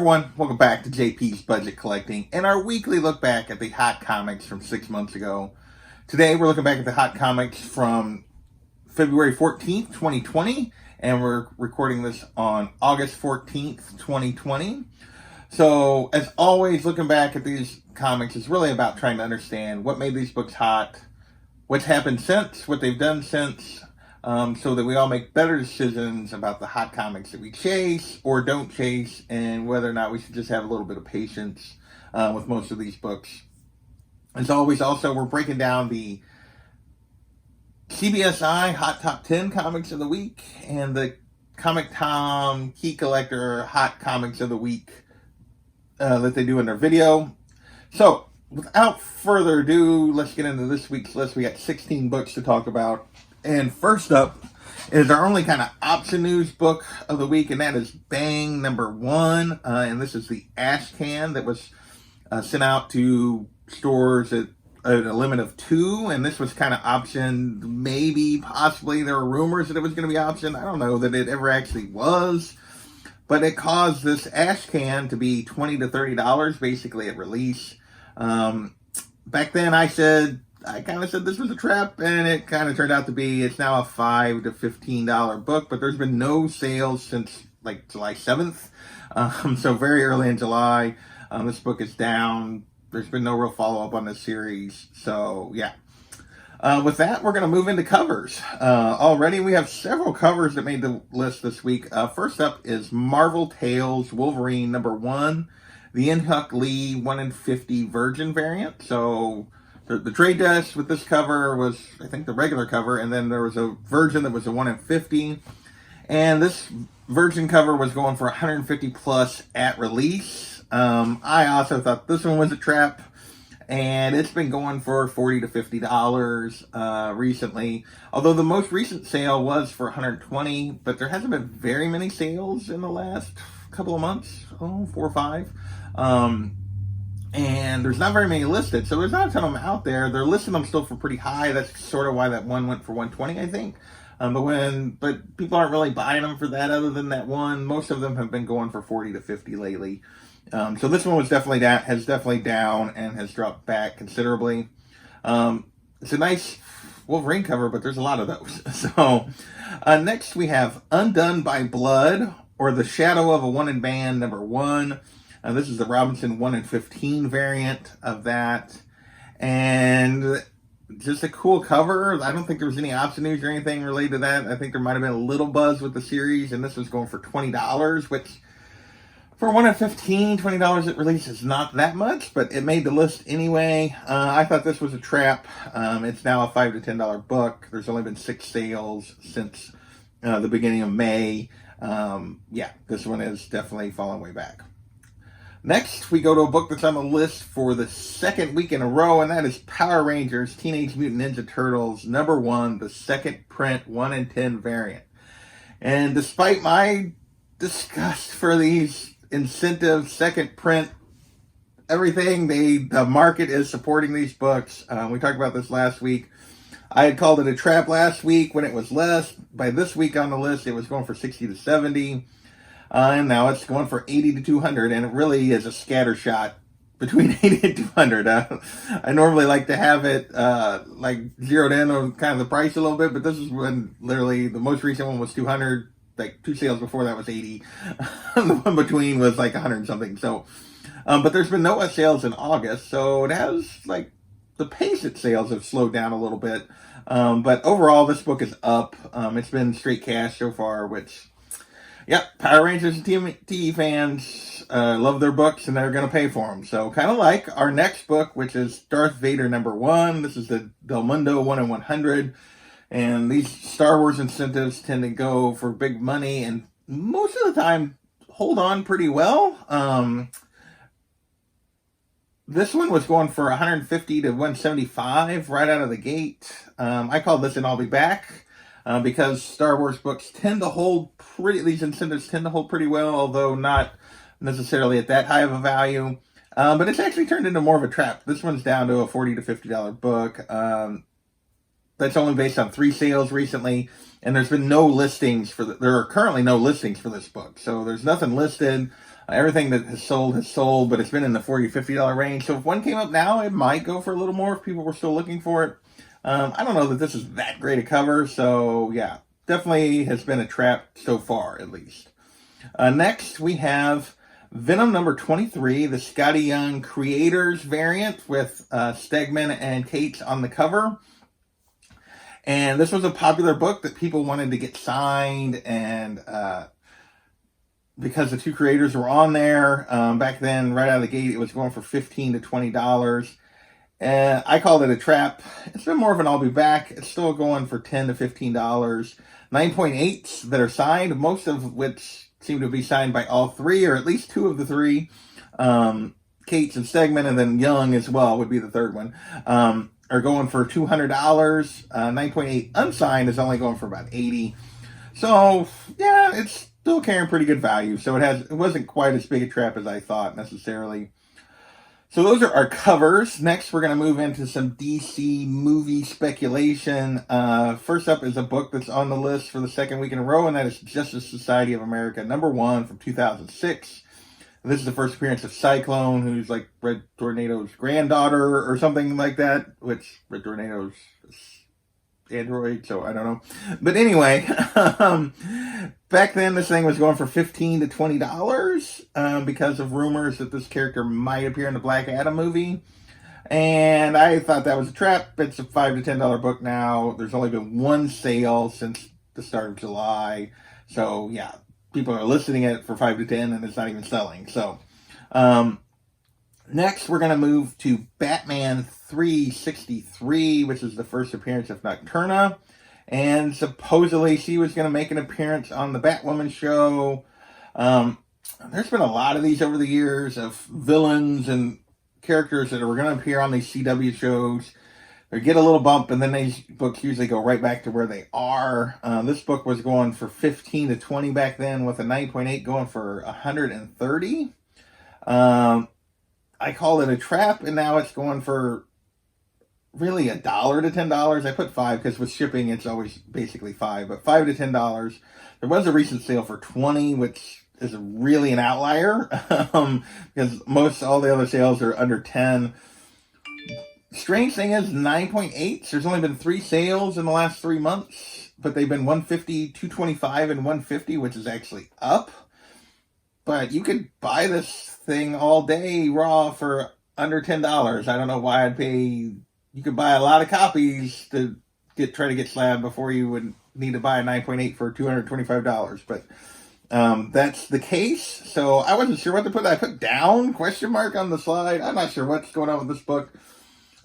everyone, welcome back to JP's Budget Collecting and our weekly look back at the hot comics from 6 months ago. Today we're looking back at the hot comics from February 14th, 2020, and we're recording this on August 14th, 2020. So, as always, looking back at these comics is really about trying to understand what made these books hot, what's happened since, what they've done since, so that we all make better decisions about the hot comics that we chase or don't chase, and whether or not we should just have a little bit of patience with most of these books. As always, also, we're breaking down the CBSI Hot Top 10 Comics of the Week and the Comic Tom Key Collector Hot Comics of the Week that they do in their video. So, without further ado, let's get into this week's list. We got 16 books to talk about. And first up is our only kind of option news book of the week, and that is Bang #1. And this is the Ash Can that was sent out to stores at a limit of 2. And this was kind of optioned, maybe, possibly. There were rumors that it was going to be optioned. I don't know that it ever actually was. But it caused this Ash Can to be $20 to $30 basically at release. Back then I kind of said this was a trap, and it kind of turned out to be. It's now a $5 to $15 book, but there's been no sales since like July 7th. So very early in July, this book is down. There's been no real follow-up on this series. So yeah. With that, we're going to move into covers. Already we have several covers that made the list this week. First up is Marvel Tales Wolverine #1, the In-Huck Lee 1 in 50 Virgin variant. So the trade desk with this cover was, I think, the regular cover, and then there was a Virgin that was a 1 in 50. And this Virgin cover was going for 150 plus at release. I also thought this one was a trap, and it's been going for $40 to $50 recently. Although the most recent sale was for $120, but there hasn't been very many sales in the last couple of months, 4 or 5. And there's not very many listed, so there's not a ton of them out there. They're listing them still for pretty high. That's sort of why that one went for $120, I think. But people aren't really buying them for that, other than that one. Most of them have been going for $40 to $50 lately. So this one was definitely down and has dropped back considerably. It's a nice Wolverine cover, but there's a lot of those. So next we have Undone by Blood, or The Shadow of a One in Band #1. This is the Robinson 1 in 15 variant of that. And just a cool cover. I don't think there was any option news or anything related to that. I think there might have been a little buzz with the series, and this was going for $20, which for 1 in 15, $20 at release is not that much, but it made the list anyway. I thought this was a trap. It's now a $5 to $10 book. There's only been 6 sales since the beginning of May. Yeah, this one is definitely falling way back. Next, we go to a book that's on the list for the second week in a row, and that is Power Rangers Teenage Mutant Ninja Turtles #1, the second print 1 in 10 variant. And despite my disgust for these incentive second print everything, the market is supporting these books. We talked about this last week. I had called it a trap last week when it was less. By this week on the list, it was going for 60 to 70. And now it's going for 80 to 200, and it really is a scatter shot between 80 and 200. I normally like to have it like zeroed in on kind of the price a little bit, but this is when literally the most recent one was 200. Like 2 sales before that was 80. The one between was like 100 something. So, but there's been no sales in August, so it has like the pace at sales have slowed down a little bit. But overall, this book is up. It's been straight cash so far, which. Yep, Power Rangers and TMT fans love their books, and they're going to pay for them. So, kind of like our next book, which is Darth Vader #1. This is the Del Mundo 1 in 100. And these Star Wars incentives tend to go for big money, and most of the time hold on pretty well. This one was going for 150 to 175 right out of the gate. I call this an I'll Be Back. Because Star Wars books tend to hold these incentives tend to hold pretty well, although not necessarily at that high of a value. But it's actually turned into more of a trap. This one's down to a $40 to $50 book. That's only based on 3 sales recently, and there's been no listings there are currently no listings for this book. So there's nothing listed. Everything that has sold, but it's been in the $40-$50 range. So if one came up now, it might go for a little more if people were still looking for it. I don't know that this is that great a cover, so yeah, definitely has been a trap so far, at least. Next, we have Venom number 23, the Scotty Young Creators variant with Stegman and Cates on the cover. And this was a popular book that people wanted to get signed, and because the two creators were on there, back then, right out of the gate, it was going for $15 to $20. I called it a trap. It's been more of an I'll be back. It's still going for $10 to $15. 9.8s that are signed, most of which seem to be signed by all three, or at least two of the three. Cates and Stegman, and then Young as well would be the third one. Are going for $200. 9.8 unsigned is only going for about $80. So yeah, it's still carrying pretty good value. So it wasn't quite as big a trap as I thought necessarily. So those are our covers. Next, we're going to move into some DC movie speculation. First up is a book that's on the list for the second week in a row, and that is Justice Society of America #1 from 2006. This is the first appearance of Cyclone, who's like Red Tornado's granddaughter or something like that, which Red Tornado's android, so I don't know. But anyway, back then this thing was going for $15 to $20 because of rumors that this character might appear in the Black Adam movie. And I thought that was a trap. It's a $5 to $10 book now. There's only been one sale since the start of July. So yeah, people are listing it for $5 to $10 and it's not even selling. So next, we're going to move to Batman 363, which is the first appearance of Nocturna. And supposedly she was going to make an appearance on the Batwoman show. There's been a lot of these over the years of villains and characters that are going to appear on these CW shows. They get a little bump, and then these books usually go right back to where they are. This book was going for $15 to $20 back then, with a 9.8 going for $130. I called it a trap, and now it's going for really $1 to $10. I put $5 because with shipping it's always basically $5, but $5 to $10. There was a recent sale for $20, which is really an outlier because all the other sales are under $10. Strange thing is 9.8s. There's only been 3 sales in the last 3 months, but they've been $150, $225, and $150, which is actually up. But you could buy this thing all day raw for under $10. I don't know why I'd pay. You could buy a lot of copies to try to get slabbed before you would need to buy a 9.8 for $225. But that's the case. So I wasn't sure what to put. I put down ? On the slide. I'm not sure what's going on with this book.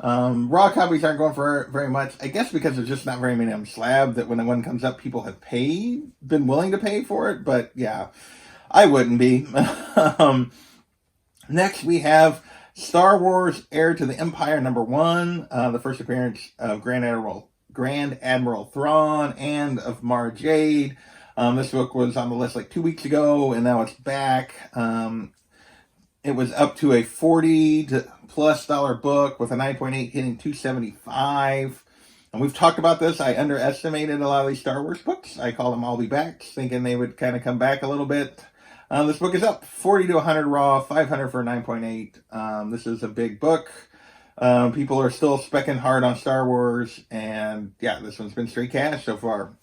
Raw copies aren't going for very much. I guess because there's just not very many of them slabbed, that when the one comes up, people have been willing to pay for it. But yeah, I wouldn't be. Next, we have Star Wars Heir to the Empire #1, the first appearance of Grand Admiral Thrawn and of Mara Jade. This book was on the list like 2 weeks ago, and now it's back. It was up to a $40+ book with a 9.8 hitting $275. And we've talked about this. I underestimated a lot of these Star Wars books. I call them I'll be backs, thinking they would kind of come back a little bit. This book is up 40 to 100 raw, 500 for 9.8. This is a big book. People are still specking hard on Star Wars, and yeah, this one's been straight cash so far.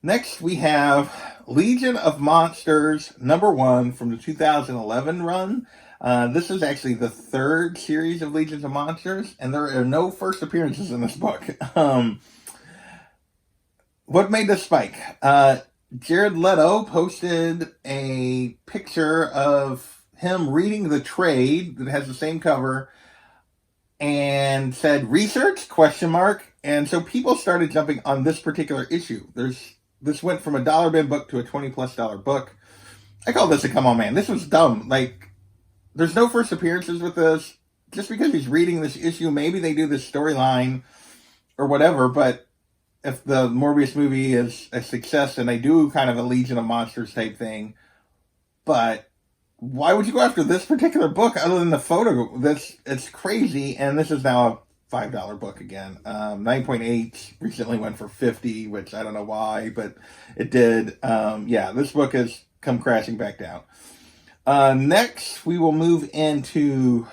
Next, we have Legion of Monsters #1 from the 2011 run. This is actually the third series of Legions of Monsters, and there are no first appearances in this book. What made this spike? Jared Leto posted a picture of him reading the trade that has the same cover and said research ? And so people started jumping on this particular issue. This went from a $1 bin book to a $20+ book. I call this a come on man. This was dumb. Like, there's no first appearances with this. Just because he's reading this issue, maybe they do this storyline or whatever, but if the Morbius movie is a success and they do kind of a Legion of Monsters type thing, but why would you go after this particular book other than the photo? It's crazy, and this is now a $5 book again. 9.8 recently went for $50, which I don't know why, but it did. Yeah, this book has come crashing back down. Next, we will move into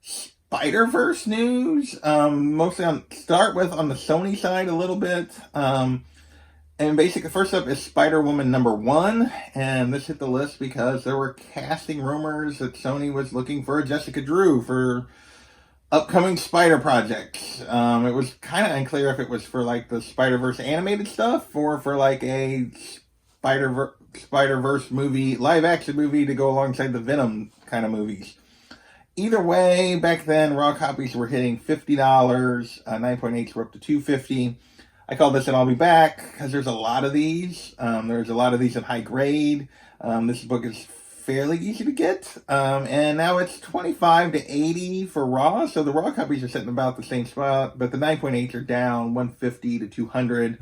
Spider-Verse news. Mostly start with on the Sony side a little bit. And basically, first up is Spider-Woman #1, and this hit the list because there were casting rumors that Sony was looking for a Jessica Drew for upcoming Spider projects. It was kind of unclear if it was for like the Spider-Verse animated stuff or for like a Spider-Verse movie, live action movie to go alongside the Venom kind of movies. Either way, back then raw copies were hitting $50. 9.8s were up to $250. I call this an I'll Be Back because there's a lot of these. There's a lot of these in high grade. This book is fairly easy to get. And now it's $25 to $80 for raw. So the raw copies are sitting about the same spot, but the 9.8s are down $150 to $200.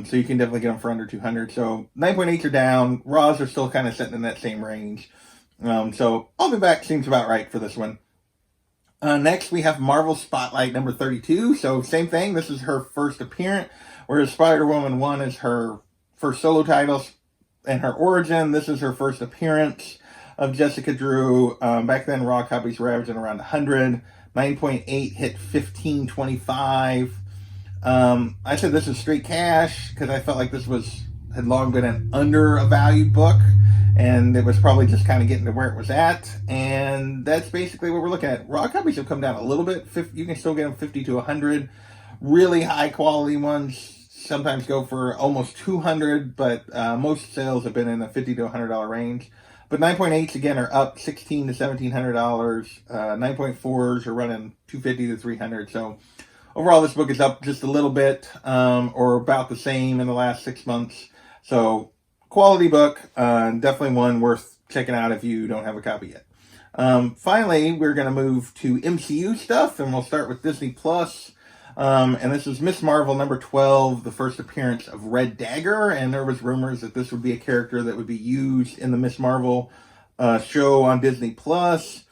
So you can definitely get them for under $200. So 9.8s are down. Raws are still kind of sitting in that same range. So I'll Be Back seems about right for this one. Next, we have Marvel Spotlight #32. So same thing. This is her first appearance, whereas Spider-Woman 1 is her first solo title and her origin. This is her first appearance of Jessica Drew. Back then, raw copies were averaging around 100. 9.8 hit 15.25. I said this is straight cash because I felt like this had long been an undervalued book, and it was probably just kind of getting to where it was at. And that's basically what we're looking at. Raw copies have come down a little bit. You can still get them 50 to 100. Really high quality ones sometimes go for almost 200, but most sales have been in the $50 to $100 range. But 9.8s again are up $1,600 to $1,700. 9.4s are running $250 to $300. So overall, this book is up just a little bit, or about the same in the last 6 months. So quality book, definitely one worth checking out if you don't have a copy yet. Finally, we're going to move to MCU stuff, and we'll start with Disney Plus. And this is Miss Marvel #12, the first appearance of Red Dagger, and there was rumors that this would be a character that would be used in the Miss Marvel show on Disney Plus,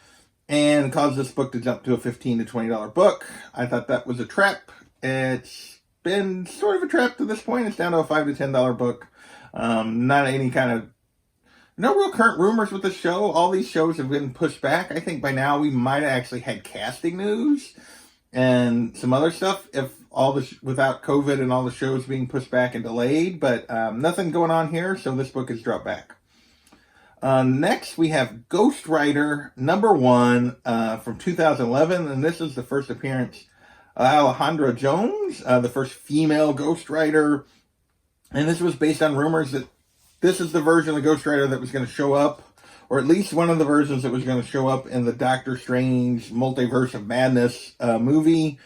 and caused this book to jump to a $15 to $20 book. I thought that was a trap. It's been sort of a trap to this point. It's down to a $5 to $10 book. Not any kind of, no real current rumors with the show. All these shows have been pushed back. I think by now we might have actually had casting news and some other stuff if all the without COVID and all the shows being pushed back and delayed, but nothing going on here, so this book has dropped back. Next, we have Ghost Rider #1 from 2011, and this is the first appearance of Alejandra Jones, the first female Ghost Rider. And this was based on rumors that this is the version of Ghost Rider that was going to show up, or at least one of the versions that was going to show up in the Doctor Strange Multiverse of Madness movie.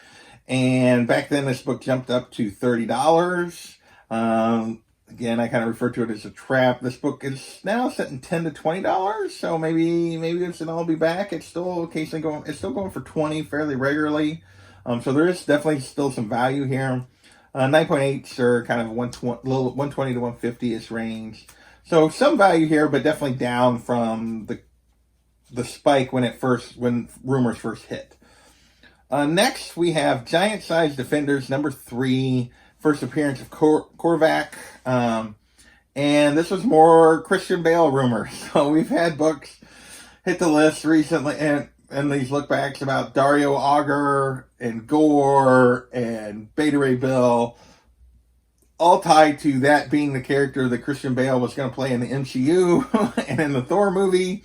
And back then, this book jumped up to $30. Again, I kind of refer to it as a trap. This book is now setting $10 to $20, so maybe it's an I'll Be Back. It's still occasionally going. It's still going for $20 fairly regularly. So there is definitely still some value here. 9.8s are kind of 120 to 150-ish range. So some value here, but definitely down from the spike when rumors first hit. Next, we have Giant Size Defenders #3, first appearance of Korvac. And this was more Christian Bale rumors. So we've had books hit the list recently, and these lookbacks about Dario Auger and Gore and Beta Ray Bill, all tied to that being the character that Christian Bale was going to play in the MCU and in the Thor movie.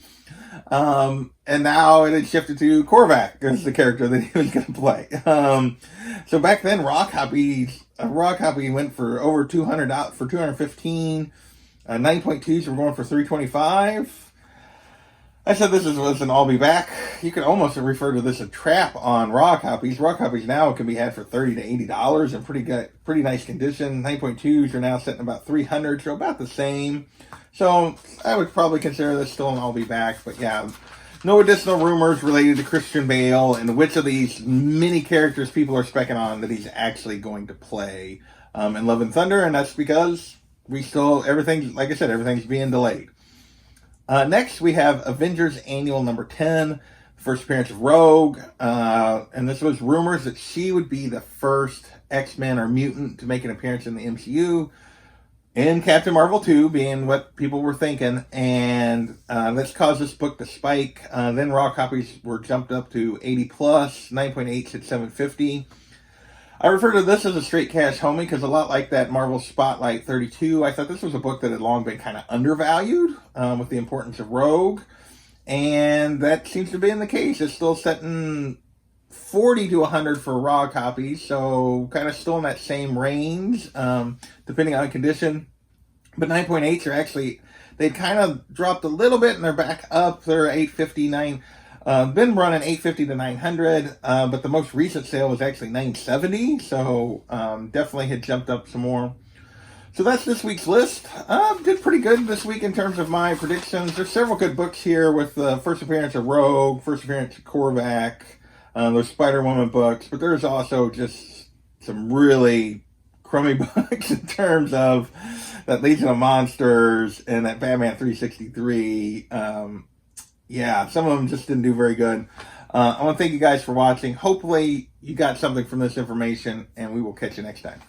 And now it had shifted to Korvac as the character that he was going to play. So back then, a raw copy went for over $200 for $215. 9.2s were going for $325. I said this was an I'll Be Back. You could almost refer to this as a trap on raw copies. Raw copies now can be had for $30 to $80 in pretty nice condition. 9.2s are now sitting about $300, so about the same. So I would probably consider this still an I'll Be Back. But yeah, no additional rumors related to Christian Bale and which of these many characters people are specking on that he's actually going to play in Love and Thunder, and that's because everything's being delayed. Next, we have Avengers Annual #10, first appearance of Rogue. And this was rumors that she would be the first X-Men or mutant to make an appearance in the MCU. in Captain Marvel 2 being what people were thinking, and this caused this book to spike. Then raw copies were jumped up to 80 plus, 9.8 at 750. I refer to this as a straight cash homie because a lot like that Marvel Spotlight 32, I thought this was a book that had long been kind of undervalued with the importance of Rogue, and that seems to be in the case. It's still setting 40 to 100 for raw copies, so kind of still in that same range, depending on condition. But 9.8s are actually, they kind of dropped a little bit and they're back up. They're 859. Been running 850 to 900, but the most recent sale was actually 970, so definitely had jumped up some more. So that's this week's list. Did pretty good this week in terms of my predictions. There's several good books here with the first appearance of Rogue, first appearance of Korvac, those Spider-Woman books, but there's also just some really crummy books in terms of that Legion of Monsters and that Batman 363. Yeah, some of them just didn't do very good. I want to thank you guys for watching. Hopefully you got something from this information, and we will catch you next time.